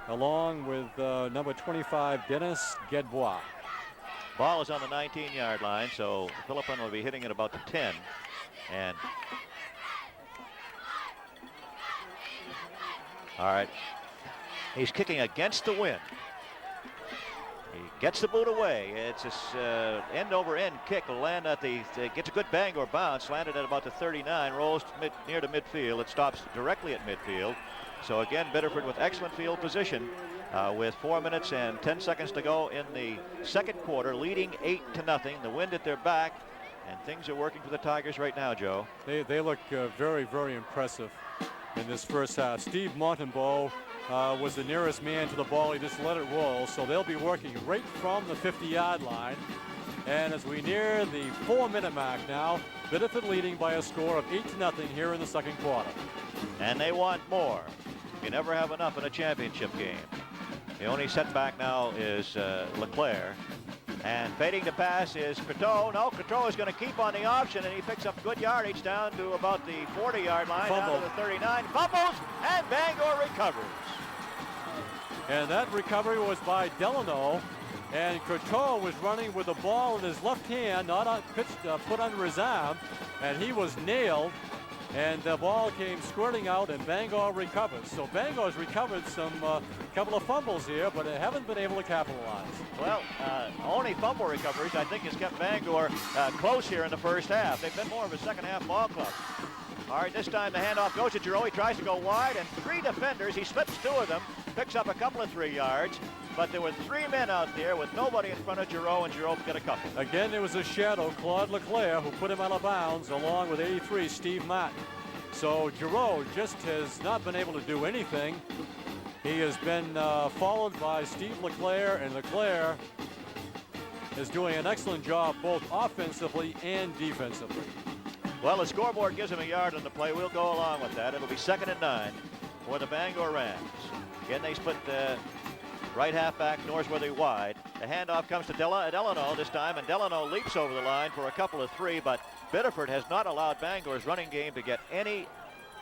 along with number 25, Dennis Gedbois. Ball is on the 19-yard line, so Philippon will be hitting it about the 10. And all right, he's kicking against the wind. He gets the boot away. It's this end-over-end kick. Will land at the, gets a good Bangor bounce, landed at about the 39, rolls near to midfield. It stops directly at midfield. So again, Biddeford with excellent field position with 4 minutes and 10 seconds to go in the 2nd quarter, leading 8-0. The wind at their back, and things are working for the Tigers right now, Joe. They look very, very impressive in this first half. Steve Montembeau was the nearest man to the ball. He just let it roll. So they'll be working right from the 50-yard line. And as we near the 4-minute mark now, Biddeford leading by a score of 8-0 here in the 2nd quarter. And they want more. You never have enough in a championship game. The only setback now is LeClaire. And fading to pass is Coteau. No, Coteau is going to keep on the option, and he picks up good yardage down to about the 40-yard line, down to the 39. Fumbles, and Bangor recovers. And that recovery was by Delano. And Coteau was running with the ball in his left hand, not put under his arm, and he was nailed. And the ball came squirting out, and Bangor recovered. So Bangor's recovered some couple of fumbles here, but they haven't been able to capitalize. Well, only fumble recoveries, I think, has kept Bangor close here in the first half. They've been more of a second-half ball club. All right, this time the handoff goes to Giroux. He tries to go wide, and 3 defenders. He slips 2 of them, picks up a couple of 3 yards. But there were 3 men out there with nobody in front of Giroux, and Giroux got a couple. Again, there was a shadow, Claude Leclerc, who put him out of bounds, along with 83, Steve Martin. So Giroux just has not been able to do anything. He has been followed by Steve Leclerc, and Leclerc is doing an excellent job both offensively and defensively. Well, the scoreboard gives him a yard on the play. We'll go along with that. It'll be 2nd and 9 for the Bangor Rams. Again, they split the right halfback Norsworthy wide. The handoff comes to Delano this time, and Delano leaps over the line for a couple of 3, but Biddeford has not allowed Bangor's running game to get any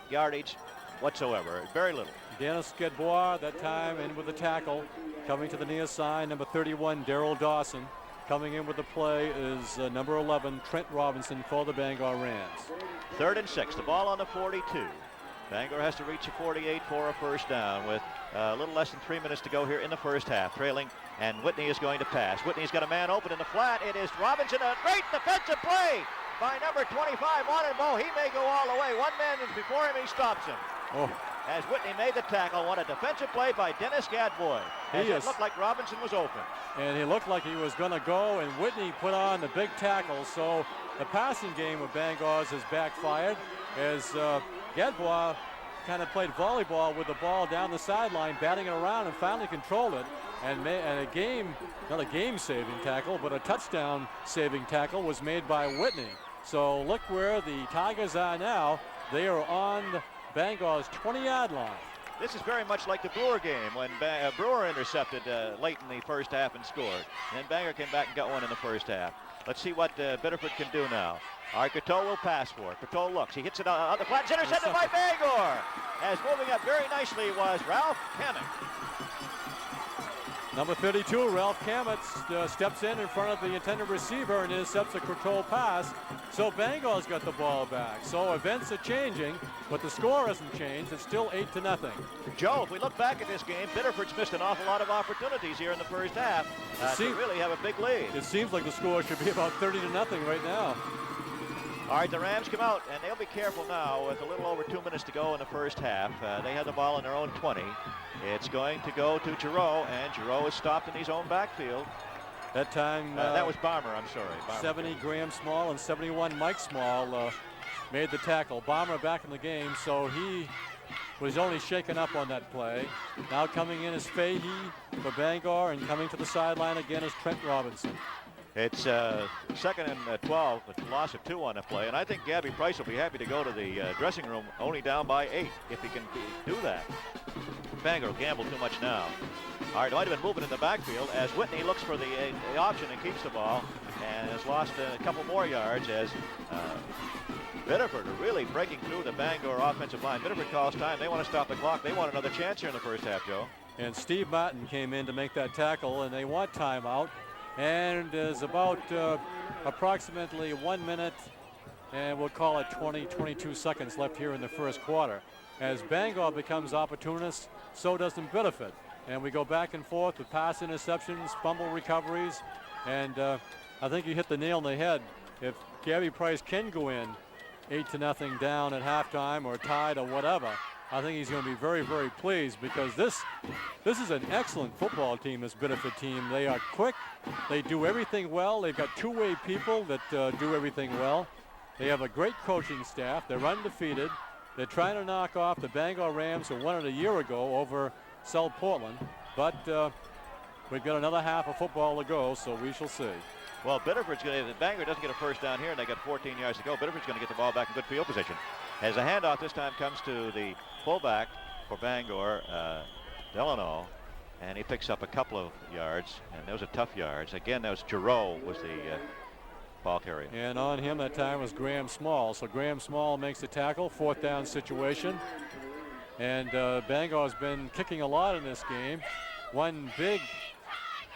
yardage whatsoever. Very little. Dennis Gadbois that time in with the tackle. Coming to the near side, number 31, Daryl Dawson. Coming in with the play is number 11, Trent Robinson for the Bangor Rams. 3rd and 6, the ball on the 42. Bangor has to reach a 48 for a first down with a little less than 3 minutes to go here in the first half. Trailing, and Whitney is going to pass. Whitney's got a man open in the flat. It is Robinson, a great defensive play by number 25, Monenbo. He may go all the way. One man is before him, he stops him. Oh. As Whitney made the tackle, what a defensive play by Dennis Gadbois. It looked like Robinson was open. And he looked like he was going to go, and Whitney put on the big tackle. So the passing game of Bangor's has backfired as Gadbois kind of played volleyball with the ball down the sideline, batting it around, and finally controlled it. And a game, not a game-saving tackle, but a touchdown-saving tackle was made by Whitney. So look where the Tigers are now. They are on Bangor's 20-yard line. This is very much like the Brewer game when Brewer intercepted late in the first half and scored. And then Bangor came back and got one in the first half. Let's see what Biddeford can do now. All right, Coteau will pass for it. Coteau looks. He hits it on the flat. It's intercepted by Bangor. As moving up very nicely was Ralph Kamek. Number 32, Ralph Kamet steps in front of the intended receiver and intercepts a Coteau pass. So Bangor's got the ball back. So events are changing, but the score hasn't changed. It's still 8-0. Joe, if we look back at this game, Biddeford's missed an awful lot of opportunities here in the first half to really have a big lead. It seems like the score should be about 30-0 right now. All right, the Rams come out, and they'll be careful now with a little over 2 minutes to go in the first half. They have the ball in their own 20. It's going to go to Giroux, and Giroux is stopped in his own backfield. That time... that was Bomber, I'm sorry. Bomber. 70, Graham Small, and 71, Mike Small made the tackle. Bomber back in the game, so he was only shaken up on that play. Now coming in is Fahey for Bangor, and coming to the sideline again is Trent Robinson. It's 2nd and 12, a loss of 2 on the play, and I think Gabby Price will be happy to go to the dressing room only down by 8 if he can do that. Bangor will gamble too much now. All right, might have been moving in the backfield as Whitney looks for the option and keeps the ball and has lost a couple more yards as Biddeford are really breaking through the Bangor offensive line. Biddeford calls time. They want to stop the clock. They want another chance here in the first half, Joe. And Steve Martin came in to make that tackle, and they want timeout. And there's about approximately 1 minute, and we'll call it 22 seconds left here in the first quarter. As Bangor becomes opportunist, so does Biddeford. And we go back and forth with pass interceptions, fumble recoveries, and I think you hit the nail on the head. If Gabby Price can go in 8-0 down at halftime or tied or whatever, I think he's going to be very, very pleased, because this is an excellent football team, this Biddeford team. They are quick. They do everything well. They've got two-way people that do everything well. They have a great coaching staff. They're undefeated. They're trying to knock off the Bangor Rams, who won it a year ago over South Portland. But we've got another half of football to go, so we shall see. Well, Biddeford's going to, Bangor doesn't get a first down here, and they got 14 yards to go. Biddeford's going to get the ball back in good field position. As a handoff this time comes to the fullback for Bangor, Delano, and he picks up a couple of yards, and those are tough yards. Again, that was Giroux was the ball carrier. And on him that time was Graham Small. So Graham Small makes the tackle, 4th down situation. And Bangor's been kicking a lot in this game. One big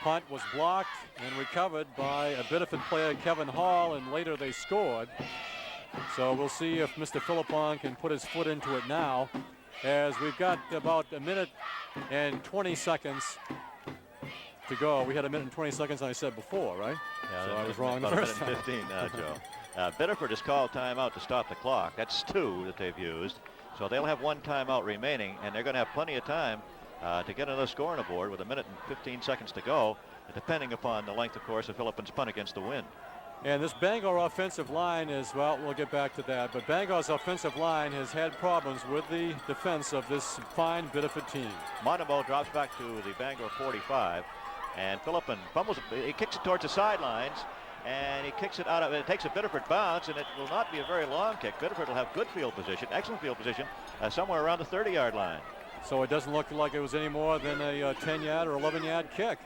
punt was blocked and recovered by a Biddeford player, Kevin Hall, and later they scored. So we'll see if Mr. Philippon can put his foot into it now, as we've got about a minute and 20 seconds to go. We had a minute and 20 seconds, I said before, right? Yeah, so I was wrong the first time. 15 now, Joe. Biddeford has called timeout to stop the clock. That's 2 that they've used. So they'll have 1 timeout remaining, and they're going to have plenty of time to get another score on the board with a minute and 15 seconds to go, depending upon the length, of course, of Philippon's punt against the wind. And this Bangor offensive line is, well, we'll get back to that, but Bangor's offensive line has had problems with the defense of this fine Biddeford team. Montevo drops back to the Bangor 45, and Philippon fumbles it. He kicks it towards the sidelines, and he kicks it out of it. It takes a Biddeford bounce, and it will not be a very long kick. Biddeford will have good field position, excellent field position, somewhere around the 30-yard line. So it doesn't look like it was any more than a 10-yard or 11-yard kick.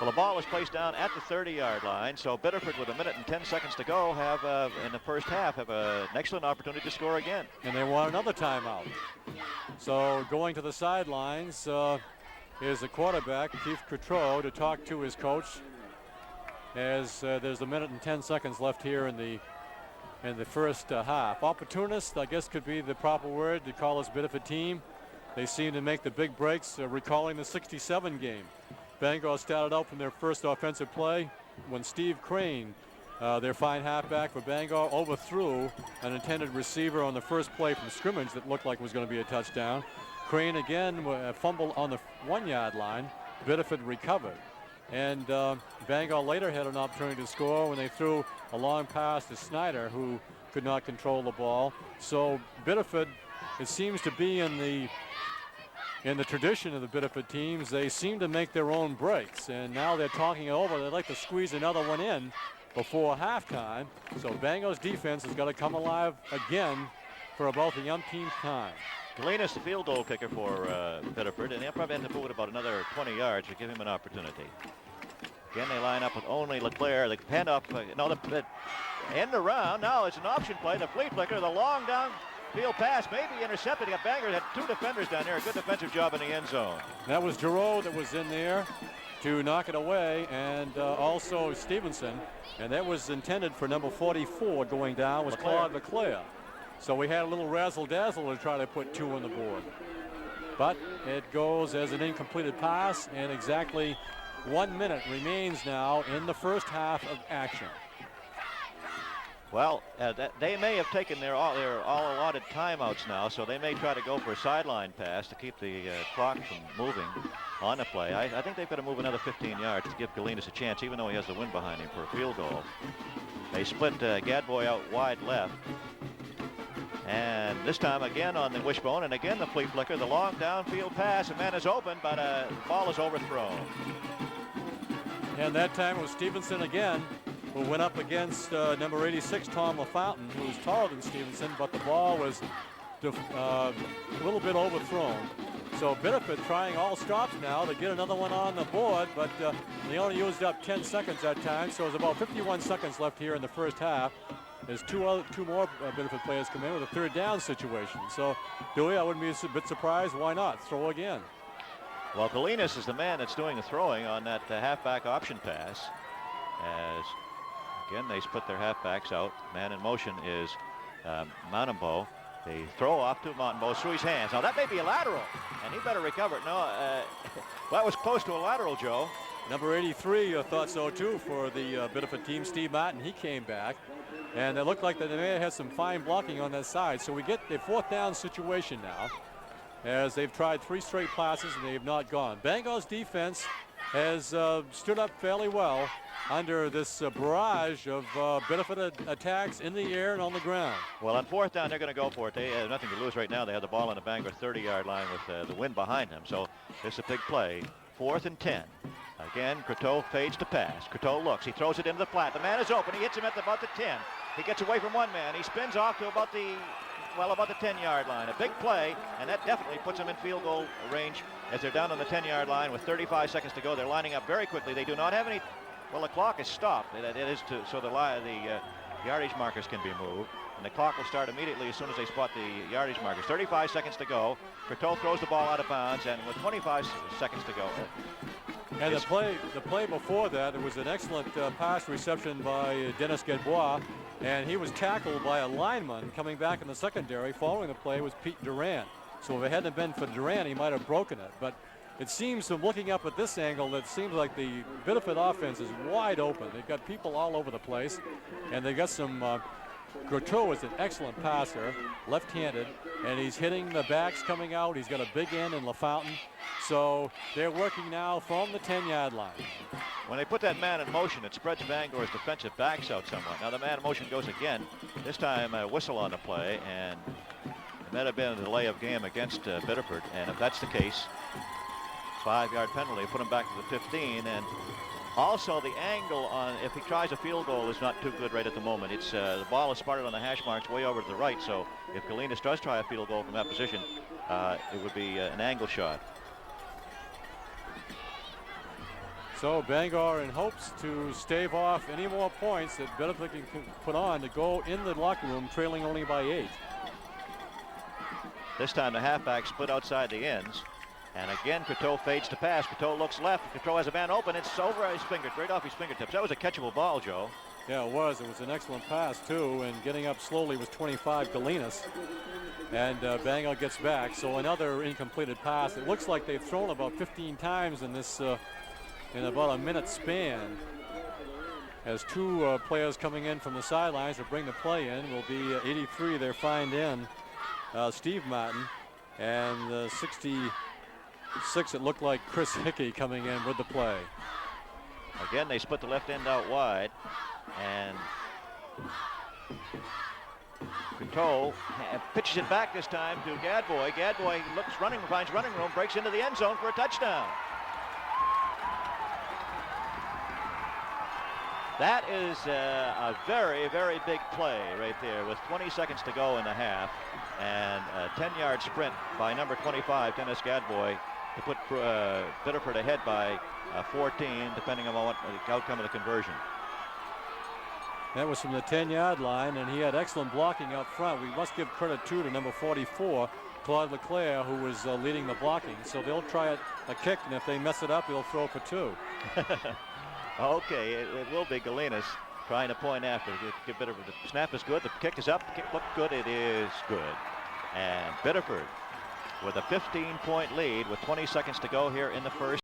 Well, the ball was placed down at the 30-yard line, so Biddeford, with a minute and 10 seconds to go, have in the first half have an excellent opportunity to score again. And they want another timeout. So going to the sidelines is the quarterback, Keith Coutreau, to talk to his coach, as there's a minute and 10 seconds left here in the first half. Opportunist, I guess, could be the proper word to call this Biddeford team. They seem to make the big breaks, recalling the 67 game. Bangor started out from their first offensive play when Steve Crane, their fine halfback for Bangor, overthrew an intended receiver on the first play from scrimmage that looked like was going to be a touchdown. Crane again fumbled on the 1-yard line. Biddeford recovered. And Bangor later had an opportunity to score when they threw a long pass to Snyder, who could not control the ball. So Biddeford, it seems to be in the tradition of the Biddeford teams, they seem to make their own breaks. And now they're talking it over. They'd like to squeeze another one in before halftime. So Bangor's defense has got to come alive again for about the umpteenth time. Galinas, the field goal kicker for Biddeford, and they'll probably have to move it about another 20 yards to give him an opportunity. Again, they line up with only Leclerc. The hand up, the end around. Now it's an option play. The flea flicker, the long downfield pass may be intercepted. Bangor had 2 defenders down there. A good defensive job in the end zone. That was Giroux that was in there to knock it away, and also Stevenson. And that was intended for number 44 going down, was Claude Leclerc. So we had a little razzle-dazzle to try to put 2 on the board. But it goes as an incompleted pass, and exactly 1 minute remains now in the first half of action. Well, they may have taken their all allotted timeouts now, so they may try to go for a sideline pass to keep the clock from moving on the play. I think they've got to move another 15 yards to give Galinas a chance, even though he has the wind behind him, for a field goal. They split Gadboy out wide left. And this time again on the wishbone, and again the flea flicker, the long downfield pass. A man is open, but the ball is overthrown. And that time it was Stevenson again, who went up against number 86, Tom LaFountain, who was taller than Stevenson, but the ball was a little bit overthrown. So Biddeford trying all stops now to get another one on the board, but they only used up 10 seconds that time, so there's about 51 seconds left here in the first half. There's two more Biddeford players come in with a third down situation. So, Dewey, I wouldn't be a bit surprised. Why not? Throw again. Well, Galinas is the man that's doing the throwing on that halfback option pass. As, again, they split their halfbacks out. Man in motion is Montembeau. They throw off to Montembeau through his hands. Now, that may be a lateral, and he better recover it. No, that was close to a lateral, Joe. Number 83 thought so, too, for the Biddeford team. Steve Martin, he came back. And it looked like that they may have had some fine blocking on that side. So we get the 4th down situation now, as they've tried 3 straight passes and they have not gone. Bangor's defense has stood up fairly well under this barrage of Biddeford attacks in the air and on the ground. Well, on 4th down, they're going to go for it. They have nothing to lose right now. They have the ball on the Bangor 30-yard line with the wind behind them. So it's a big play. 4th and 10. Again, Coutreau fades to pass. Coutreau looks. He throws it into the flat. The man is open. He hits him at about the 10. He gets away from one man. He spins off to about the 10-yard line. A big play, and that definitely puts them in field goal range as they're down on the 10-yard line with 35 seconds to go. They're lining up very quickly. They do not have any. Well, the clock is stopped. It is so the yardage markers can be moved. And the clock will start immediately as soon as they spot the yardage markers. 35 seconds to go. Coutreau throws the ball out of bounds, and with 25 seconds to go. And the play before that, it was an excellent pass reception by Dennis Gadbois, and he was tackled by a lineman coming back in the secondary. Following the play was Pete Durant. So if it hadn't been for Durant, he might have broken it. But it seems, from looking up at this angle, that it seems like the Biddeford offense is wide open. They've got people all over the place, and they've got some. Coutreau is an excellent passer, left-handed, and he's hitting the backs coming out. He's got a big end in LaFountain. So they're working now from the 10-yard line. When they put that man in motion, it spreads Bangor's defensive backs out somewhat. Now the man in motion goes again. This time a whistle on the play, and it might have been a delay of game against Biddeford. And if that's the case, 5-yard penalty, put him back to the 15. And also the angle on, if he tries a field goal, is not too good right at the moment. It's the ball is spotted on the hash marks way over to the right. So if Galinas does try a field goal from that position, it would be an angle shot. So Bangor in hopes to stave off any more points that Biddeford can put on to go in the locker room trailing only by 8. This time the halfback split outside the ends. And again, Coteau fades to pass. Coteau looks left. Coteau has a man open. It's over his fingertips, right off his fingertips. That was a catchable ball, Joe. Yeah, it was. It was an excellent pass, too. And getting up slowly was 25, Galinas. And Bangor gets back. So another incompleted pass. It looks like they've thrown about 15 times in this, in about a minute span. As two players coming in from the sidelines to bring the play in will be 83. They're fined in Steve Martin. And 66, it looked like Chris Hickey coming in with the play. Again, they split the left end out wide. And Coteau pitches it back this time to Gadboy. Gadboy finds running room, breaks into the end zone for a touchdown. That is a very, very big play right there with 20 seconds to go in the half. And a 10-yard sprint by number 25, Dennis Gadboy, to put Biddeford ahead by 14, depending on what the outcome of the conversion. That was from the 10-yard line, and he had excellent blocking up front. We must give credit, too, to number 44, Claude Leclerc, who was leading the blocking. So they'll try a kick, and if they mess it up, he'll throw for 2. Okay, it will be Galinas trying to point after. Get Biddeford. The snap is good. The kick is up. The kick looked good. It is good. And Biddeford with a 15-point lead with 20 seconds to go here in the first.